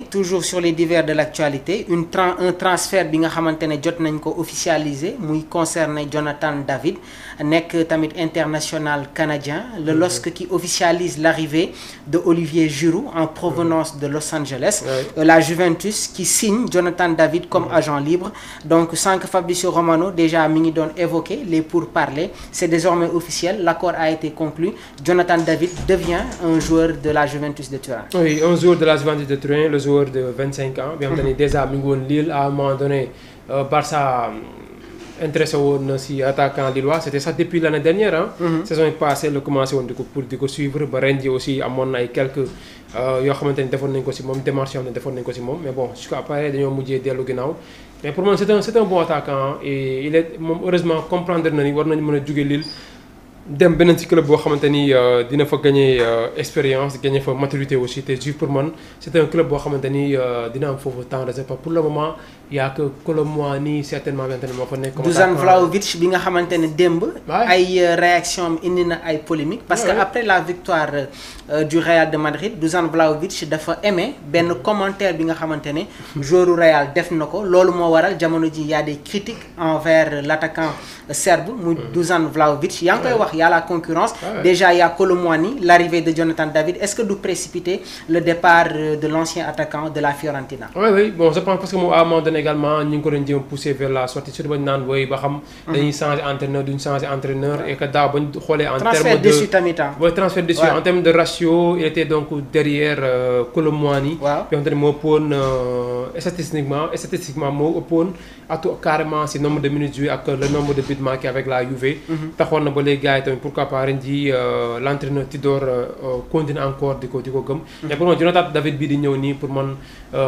toujours sur les divers de l'actualité un transfert bi nga xamantene jot nañ ko officialisé muy concerné Jonathan David nek tamit international canadien le LOSC qui officialise l'arrivée de Olivier Giroud en provenance de Los Angeles la Juventus qui signe Jonathan David comme agent libre donc sans que Fabrizio Romano déjà mi ngi doon évoqué les pourparlers c'est désormais officiel l'accord a été conclu Jonathan David devient un joueur de la Juventus de Turin. Oui, un joueur de la Juventus de Turin, le joueur de 25 ans. Bien entendu, déjà, Lille, à un moment donné, Barça intéressé aussi attaquant lillois. C'était ça depuis l'année dernière. Hein. Saison passée, le commencé pour suivre. Rendi aussi, à mon avis, quelques démarches mais bon, jusqu'à après, ils ont modifié le ginnaaw. Mais pour moi, c'est un bon attaquant. Et il est, heureusement, comprendre que Lille. Dem benen ci club bo xamanteni dina fa gagner expérience gagner fa maturité aussi té juste pour moi c'est un club bo xamanteni dina am fofu temps de pour le moment il y a que Colomwani certainement maintenant mo fa nek Dusan Vlahovic bi nga xamanteni demb ay réaction indi na ay polémique parce que après la victoire du Real de Madrid Dusan Vlahovic dafa aimé ben commentaire bi nga xamanteni joueur Real def nako lolu mo waral jamono ji y a des critiques envers l'attaquant serbe muy Dusan Vlahovic yang koy wax il y a la concurrence. Déjà, il y a Colomwani, l'arrivée de Jonathan David. Est-ce que vous précipitez le départ de l'ancien attaquant de la Fiorentina? Oui, bon, je pense parce que moi, à un moment donné également, nous avons poussé vers la sortie sur le banc, oui, nous changer entraîneur, d'une changer entraîneur, et que d'abord, en transfert termes de... Oui, transfert dessus. En termes de ratio, il était donc derrière Colomwani. Puis on a statistiquement, moi, à tout carrément, c'est le nombre de minutes jouées avec le nombre de buts marqués avec la Juve. Les gars, pourquoi pas l'entraîneur Tidor continue encore de gom. Mais pour moi, Jonathan David bi di ñëw nii pour man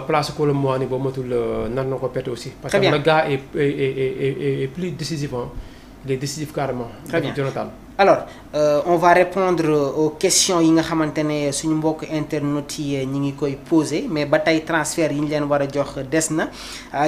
place Colomwani boo matul nar na ko perte aussi. Parce que le gars est plus décisif. Hein. Il est décisif carrément. Très bien. Jonathan. Alors, on va répondre aux questions yi nga xamantene suñu mbokk internautes yi ñi ngi koy poser mais ba tay transfert yi ñu leen wara jox des na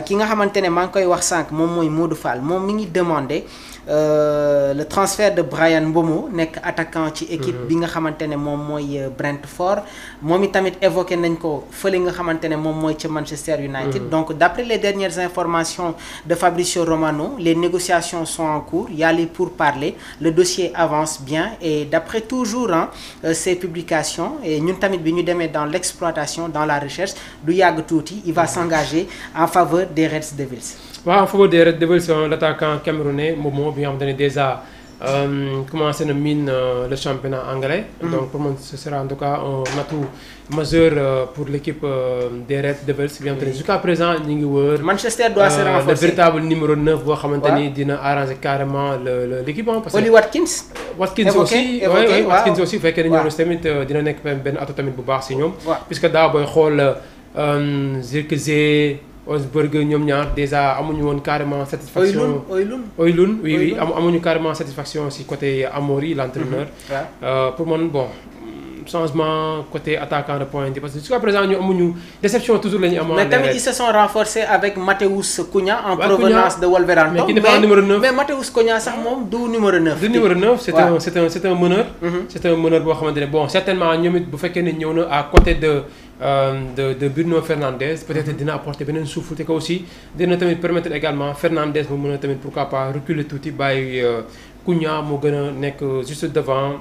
ki nga xamantene maa ngi koy wax sank mom moy Modou Fall mom mi ngi demander le transfert de Brian Mbeumo nek attaquant ci équipe bi nga xamantene mom moy Brentford momi tamit évoqué nañ ko feulé nga xamantene mom moy ci Manchester United donc d'après les dernières informations de Fabrizio Romano les négociations sont en cours il y a les pourparlers le dossier avance bien et d'après toujours hein, ces publications et ñun tamit bi ñu démé dans l'exploitation dans la recherche du yag touti il va s'engager en faveur des Red Devils. En faveur des Red Devils, l'attaquant camerounais Momo bien déjà commencé à mine le championnat anglais. Donc pour moi ce sera en tout cas un atout majeur pour l'équipe des Red Devils. Bien jusqu'à présent Manchester doit se renforcer. Le véritable numéro 9 boo xamanteni dina arranger carrément l'équipe parce que Oli Watkins aussi Watkins aussi fekk na ñoo tamit dina nek ben atout tamit bu baax ci ñom puisque da boy xol Zirkzee Osberg ñom ñaar déjà amuñu won carrément satisfaction Oilun oui amuñu carrément satisfaction ci côté Amori l'entraîneur pour moi bon changement côté attaquant de pointe parce que jusqu'à présent ñu amuñu déception toujours lañu am mais tamit ils se sont renforcés avec Mateus Cunha en provenance de Wolverhampton mais qui n'est pas numéro 9 mais Mateus Cunha sax mom du numéro 9 du numéro 9 c'est un meneur c'est un meneur bo xamantene bon certainement ñomit bu fekkee ne ñëw na à côté de Bruno Fernandes peut-être dina apporter benen souffle te ko aussi dina tamit permettre également Fernandes mu mëna tamit pourquoi pas reculer touti bàyyi Cunha mo gëna nek juste devant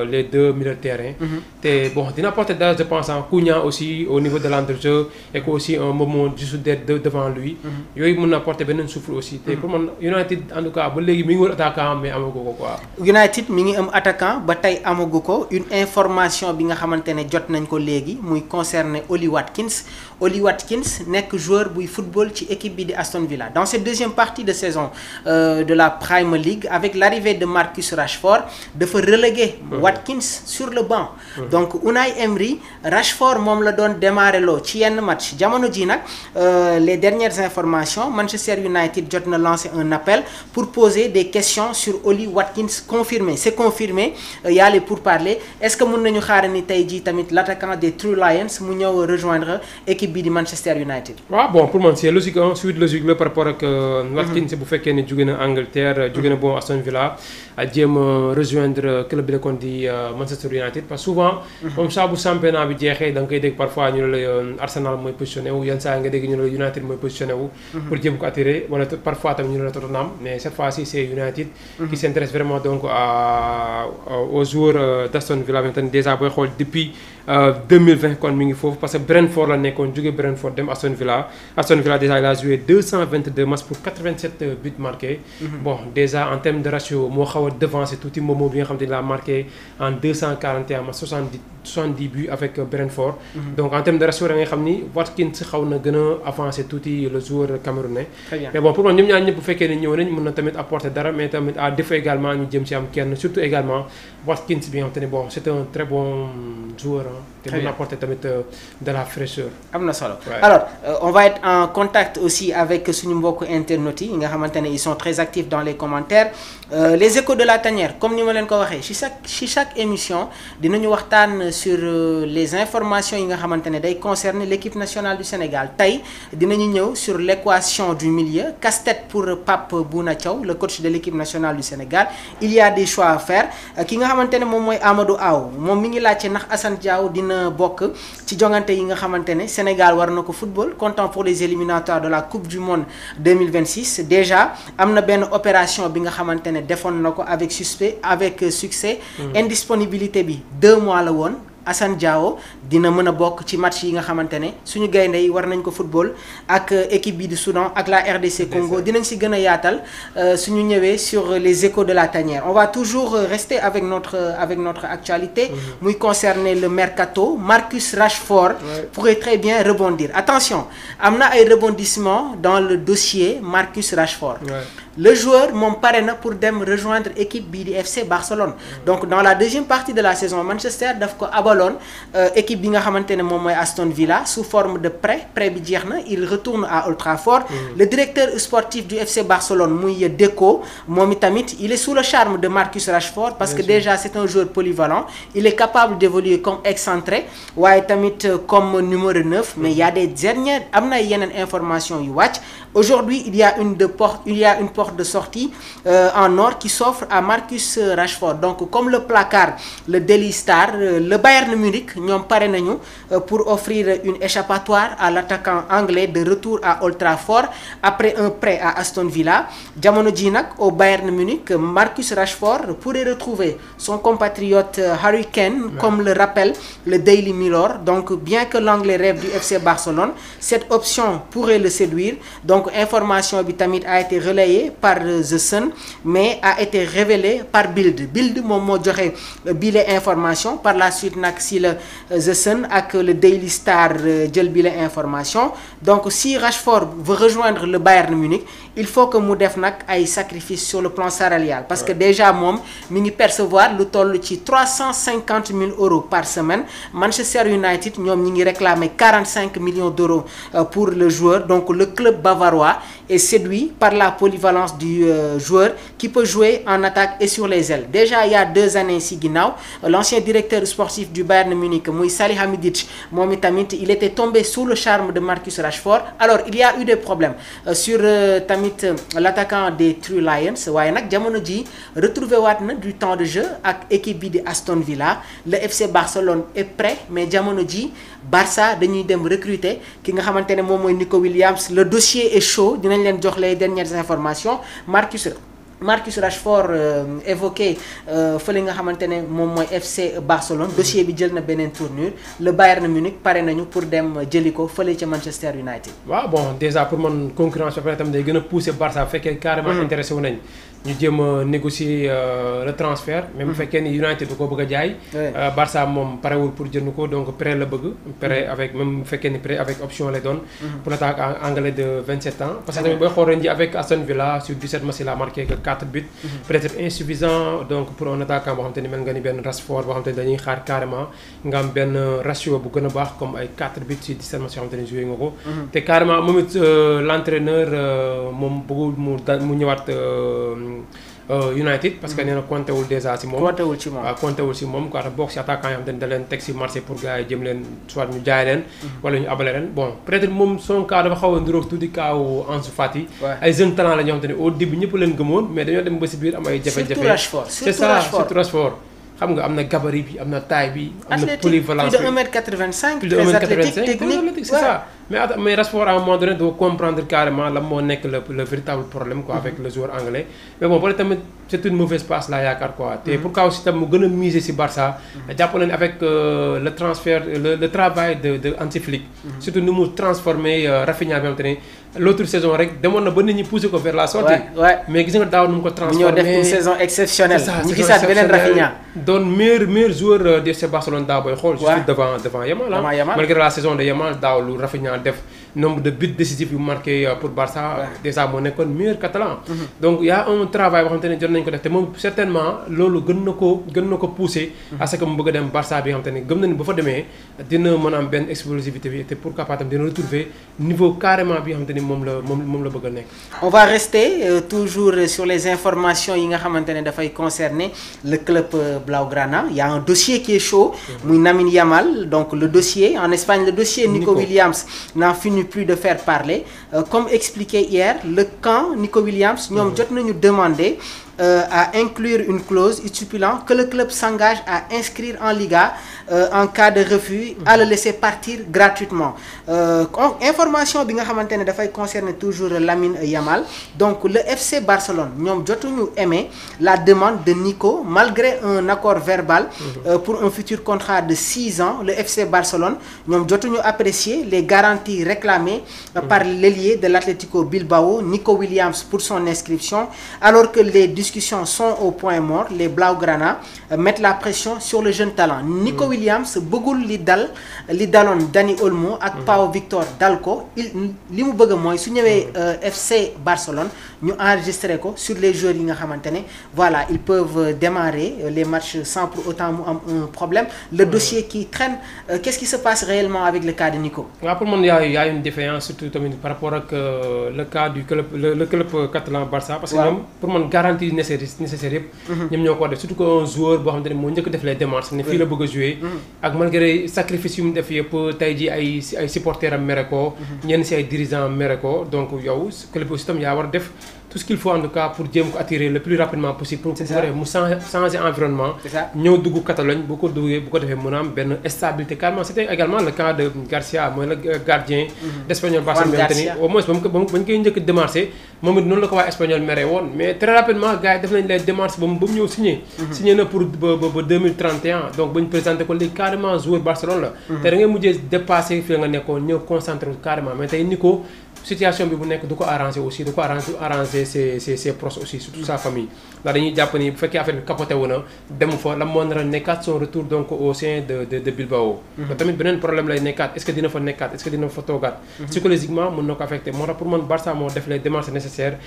les deux milieux de terrain té bon dina apporter je pense en Cunha aussi au niveau de l'entrejeu et aussi un moment juste devant lui yoy mëna apporter benen souffle aussi té pour man United en tout cas ba légui mi ngi wër attaquant mais amago ko quoi United mi ngi am attaquant ba tay amago ko une information bi nga xamantene jot nañ ko légui muy concerner Oli Watkins nek joueur buy football ci équipe bi di Aston Villa dans cette deuxième partie de saison de la Premier League avec l'arrivée de Marcus Rashford de reléguer Watkins sur le banc donc Unai Emery Rashford mom la doon démarrer lo ci yenn match jamono ji nak les dernières informations Manchester United jot na lancé un appel pour poser des questions sur Oli Watkins c'est confirmé il y a les pourparlers est-ce que mën nañu xaarani tay ji tamit l'attaquant des True Lions mu ñëw rejoindre équipe bi di Manchester United bon pour moi c'est logique suite logique par rapport ak Watkins bu fekkee ne jóge na Angleterre jóge na bon Aston Villa jéem a rejoindre club bi la kon di Manchester United parce que souvent. comme ça bu championnat bi jeexee da nga koy dégg parfois ñu ne la Arsenal mooy positionné wu yenn saa nga dégg ñu ne la United mooy positionné wu. pour jéem ko attirer wala parfois tamit ñu ne la Tottenham mais cette fois-ci c'est United. qui s'intéresse vraiment donc aux joueurs d'Aston Villa bi tamit déjà booy xool depuis 2020 kon mi ngi foofu parce que Brentford la nekkoon jóge Brentford dem Aston Villa. Aston Villa déjà il a joué 222 matchs pour 87 buts marqués. bon déjà en termes de ratio moo xaw a devancé tuuti Momo bi nga xam ne il a marqué en 241 matchs 70 buts avec Brentford. donc en termes de ratio da ngay xam ni Watkins xaw na gën a avancé tuuti le joueur camerounais. mais bon pour moi ñoom ñaar ñëpp bu fekkee ne ñëw nañ mën na tamit apporter dara mais tamit à défaut également ñu jëm ci am kenn surtout également Watkins bi nga xam te ne bon c'est un très bon joueur te mën na apporter tamit de la fraîcheur. am na solo alors on va être en contact aussi avec suñu mbokk internautes yi nga xamante ne ils sont très actifs dans les commentaires les échos de la tanière comme ni ma leen ko waxee ci chaque émission dinañu waxtaan sur les informations yi nga xamante ne day concerner l'équipe nationale du Sénégal tey dinañu ñëw sur l'équation du milieu casse-tête pour Pape Bouna Thiaw le coach de l'équipe nationale du Sénégal il y a des choix à faire ki nga xamante ne moom mooy Amadou Aw moom mi ngi laajte ndax Assane Diao dina bokk ci jongante yi nga xamante ne Sénégal war na ko football comptant pour les éliminatoires de la Coupe du Monde 2026 déjà am na benn opération bi nga xamante ne defoon na ko avec succès indisponibilité bi 2 mois la woon Assane Diao dina mën a bokk ci match yi nga xamante ne suñu gaynde yi war nañ ko football ak équipe bi du Soudan ak la RDC Congo dinañ si gën a yaatal suñu ñëwee sur les échos de la tanière on va toujours rester avec notre actualité muy concerner le mercato Marcus Rashford pourrait très bien rebondir attention am na ay rebondissements dans le dossier Marcus Rashford le joueur moom pare na pour dem rejoindre équipe bii di FC Barcelone donc dans la deuxième partie de la saison Manchester daf ko abaloon équipe bi nga xamante ne moom mooy Aston Villa sous forme de prêt bi jeex na il retourne à Old Trafford le directeur sportif du FC Barcelone muy Deco moom itamit il est sous le charme de Marcus Rashford parce que déjà c'est un joueur polyvalent il est capable d'évoluer comme excentré waaye tamit comme numéro 9 mais il y a des dernières am na yeneen information yu wàcc aujourd'hui il y a une porte de sortie en or qui s'offre à Marcus Rashford donc comme le placard le Daily Star le Bayern Munich ñoom pare nañu pour offrir une échappatoire à l'attaquant anglais de retour à Old Trafford après un prêt à Aston Villa jamono ji nag au Bayern Munich Marcus Rashford pourrait retrouver son compatriote Harry Kane comme le rappelle le Daily Mirror donc bien que l'anglais rêve du FC Barcelone cette option pourrait le séduire donc information bi tamit a été relayée par The Sun mais a été révélée par Bild moom moo joxe bile information par la suite nag si la The Sun ak le Daily Star jël bile information donc si Rashford veut rejoindre le Bayern Munich il faut que mu def nag ay sacrifices sur le plan salarial parce que déjà moom mi ngi percevoir lu toll ci 350 000 € par semaine Manchester United ñoom ñi ngi réclamer 45 millions d'euros pour le joueur donc le club bavarois est séduit par la polyvalence du joueur qui peut jouer en attaque et sur les ailes déjà il y a 2 années si ginnaaw l'ancien directeur sportif du Bayern Munich muy Salihamidzic moom itamit il était tombé sous le charme de Marcus Rashford alors il y a eu des problèmes sur tamit l'attaquant des Three Lions waaye nag jamono ji retrouvé waat na du temps de jeu ak équipe bi di Aston Villa le FC Barcelone est prêt mais jamono ji Barça dañuy dem recruter ki nga xamante ne moom mooy Nico Williams le dossier est chaud dinañ leen jox les dernières informations Marcus Rashford évoqué fële nga xamante ne moom mooy FC Barcelone dossier bi jël na beneen tournure le Bayern Munich pare nañu pour dem jëli ko fële ca Manchester United. waaw bon déjà pour man concurrence ba pare tam day gën a pousser Barça bu fekkee carrément intéressé wu nañ ñu jéem a négocier le transfert. même bu fekkee ni United du ko bëgg a jaay. Barça moom parewul pour jënd ko donc prêt la bëgg. prêt avec même bu fekkee ni prêt avec option lay doon. pour l'attaquant anglais de 27 ans. parce que tamit booy xool ren ji avec Aston Villa sur 17 matchs il a marqué que 4 buts. peut-être insuffisant donc pour un attaquant boo xam te ni mel nga ni benn Rashford boo xam te ni dañuy xaar carrément nga am benn ratio bu gën a baax comme ay 4 buts sur 17 matchs yoo xam te ni joué nga ko. te carrément moom it l'entraîneur moom bëggul mu ñëwaat. United parce que nee na compté wul déjà si moom. compté wul ci moom waaw compté wul si moom quoi bokk si attaquant yoo xam ne da leen teg si marché pour gars yi jëm leen soit ñu jaay leen. wala ñu abale leen bon peut-être moom son cas dafa xaw a niroog tuuti kaawu Ansu Fati. ay jeunes talent la ñoo xam te ne au début ñëpp leen gëmoon mais dañoo dem ba si biir am ay jafe-jafe. surtout Rashford c'est ça surtout Rashford. xam nga am na gabarit bi am na taille bi. am na polyvalence bi plus de 1m85. plus de 1m85 technique c'est ça. mais Rashford à un moment donné doit comprendre carrément lan moo nekk le véritable problème quoi avec le joueur anglais. mais bon peut-être tamit c'est une mauvaise passe laa yaakaar quoi. te pour kaw si tam mu gën a miser si Barça. jàpp nañu avec le transfert le travail de Hansi Flick. surtout ni mu transformé Rafinha bi nga xamante ne l'autre saison rek demoon na ba nit ñi pousser ko vers la sortie. mais gis nga daaw nu mu ko transformé. ñoo def une saison exceptionnelle. ñu gisaat beneen Rafinha. doon meilleur joueur de FC Barcelone daaw booy xool. juste devant Yamal. malgré la saison de Yamal daaw lu Rafinha def nombre de buts décisifs yu marqué pour Barça. déjà moo nekkoon meilleur catalan. donc y a un travail boo xamante ne jot nañu ko def te moom certainement loolu gën na ko pousser. à ce que mu bëgg a dem Barça bi nga xamante ne gëm na ni ba fa demee dina mën a am benn explosivité bi te pourquoi pas tam dina retrouver niveau carrément bi nga xamante ni moom la bëgg a nekk. on va rester toujours sur les informations yi nga xamante ne dafay concerner le club Blaugrana. Il y a un dossier qui est chaud. muy Lamine Yamal donc le dossier en Espagne le dossier Nico Williams n'en finit plus de faire parler comme expliqué hier le camp Nico Williams ñoom jot nañu demander à inclure une clause stipulant que le club s'engage à inscrire en Liga en cas de refus à le laisser partir gratuitement information bi nga xamante ne dafay concerner toujours Lamine Yamal donc le FC Barcelone ñoom jotuñu aimer la demande de Nico malgré un accord verbal pour un futur contrat de 6 ans le FC Barcelone ñoom jotuñu apprécier les garanties réclamées par l'ailier de l'Atlético Bilbao Nico Williams pour son inscription alors que les discussions sont au point mort les Blaugrana mettent la pression sur le jeune talent Nico Williams bëggul li daloon Dani Olmo ak Pau Victor dal ko li mu bëgg mooy su ñëwee FC Barcelone ñu enregistré ko sur les joueurs yi nga xamante ne voilà ils peuvent démarrer les matchs sans pour autant mu am un problème le dossier qui traîne qu'est-ce qui se passe réellement avec le cas de Nico. waaw pour man y a une différence surtout tamit par rapport ak le cas du club le club catalan Barça. parce que ñoom pour man garantie nécessaire yëpp. ñoom ñoo ko def surtout que un joueur boo xamante ne moo njëkk def les démarches ne fii la bëgg a jouer. ak malgré sacrifice yu mu def yëpp tey jii ay supporters am mere ko. ñenn si ay dirigeants am mere ko donc yow club aussi tam yaa war a def. tout ce qu'il faut en tout cas pour jéem ko attirer le plus rapidement possible pour mu changer environnement ñëw dugg Catalogne bu ko defee mën a am benn stabilité carrément c'était également le cas de Garcia mooy le gardien d'Espagnol Barcelone ni au moins ba ñu koy njëkk démarché moom it noonu la ko waa Espagnol mere woon mais très rapidement gars yi def nañ les démarches ba mu ñëw signé na pour ba 2031 donc ba ñu présenté ko léegi carrément joueur Barcelone la te da ngay mujjee dépassé fi nga nekkoon ñëw concentré carrément mais tey Nico situation bi bu nekk du ko arranger aussi du ko arranger ses proches aussi surtout sa famille ndax dañuy jàpp ni bu fekkee affaire bi capoté wu na demu fa la moo nar a nekkaat son retour donc au sein de Bilbao tamit beneen problème lay nekkaat est-ce que dina fa nekkaat est-ce que dina fa toogaat psychologiquement mën na ko affecté moo tax pour man Barça moo def les démarches nécessaires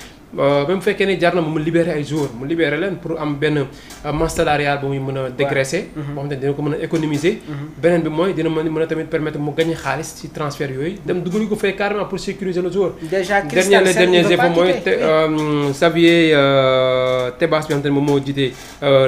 même fekkee ne jar na mu libérer ay joueurs mu libérer leen pour am benn masse salariale ba muy mën a dégraisser boo xam ne dina ko mën a économiser beneen bi mooy dina mën a tamit permettre mu gagner xaalis ci transfert yooyu dem dugal ko fay carrément pour sécuriser le joueur déjà les derniers infos mooy Xavier Tebas bi nga xam ne moom moo jiite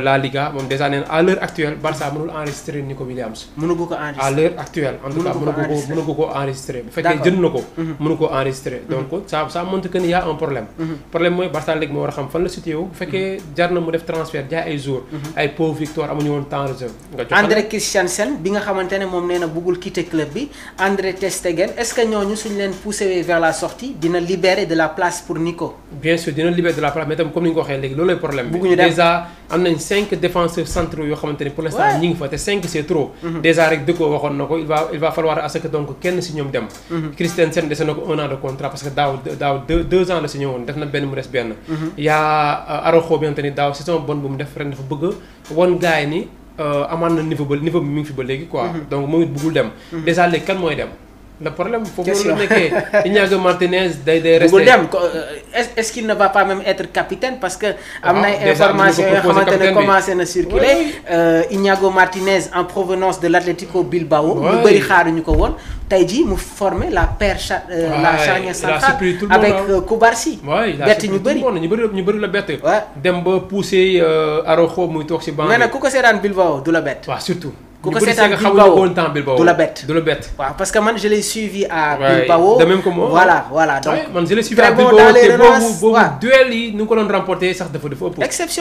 la Liga moom déjà nee na à l'heure actuelle Barça mënul enregistrer Nico Williams. mënu ko enregistrer à l'heure actuelle en tout cas mënu ko enregistrer bu fekkee jënd na ko. mënu ko enregistrer donc ça montre que ni y a un problème. problème mooy Barça léegi moo war a xam fan la situé wu bu fekkee jar na mu def transfert jaay ay joueurs. ay Pau Victor amuñu woon temps de jeu. nga jox André Christensen bi nga xamante ne moom nee na bëggul quitter club bi André Ter Stegen est-ce que ñooñu suñu leen poussé vers la sortie dina libérer de la place pour Nico. bien sûr dina libérer de la place mais tam comme ni nga ko waxee léegi loolu lay problème bi. déjà am nañ 5 défenseurs centraux yoo xamante ne pour l'instant ñi ngi fa te 5 c'est trop. déjà rek dëkkoo waxoon na ko il va falloir à ce que donc kenn si ñoom dem. Christensen dese na ko 1 an de contrat parce que daaw 2 ans la signé woon def na benn mu des benn. yaa Araujo bi nga xamante ni daaw saison bonne bu mu def ren dafa bëgg won gars yi ni amaan na niveau bi mi ngi fi ba léegi quoi. donc moom it bëggul dem. déjà léegi kan mooy dem. le problème foofu noonu la nekkee Iñigo Martinez day resté. bëggul dem est-ce qu'il ne va pas même être capitaine parce que. am na information yoo xamante ne commencé na circuler. Iñigo Martinez en provenance de l'Atlético Bilbao. ñu bëri xaaruñu ko woon. tey jii mu formé la charnière centrale avec Cubarsí. bett ñu bëri ñu bëri la bett. dem ba poussé Araujo muy toog si banc. mais nag ku ko seetaan Bilbao du la bett. waaw surtout. ku ko seetaan Bilbao du la bett. waaw parce que man je l'ai suivi à Bilbao. de même que moi voilà donc. man je l'ai suivi à Bilbao te boobu duel yi nu ko doon remporté sax dafa ëpp. exception.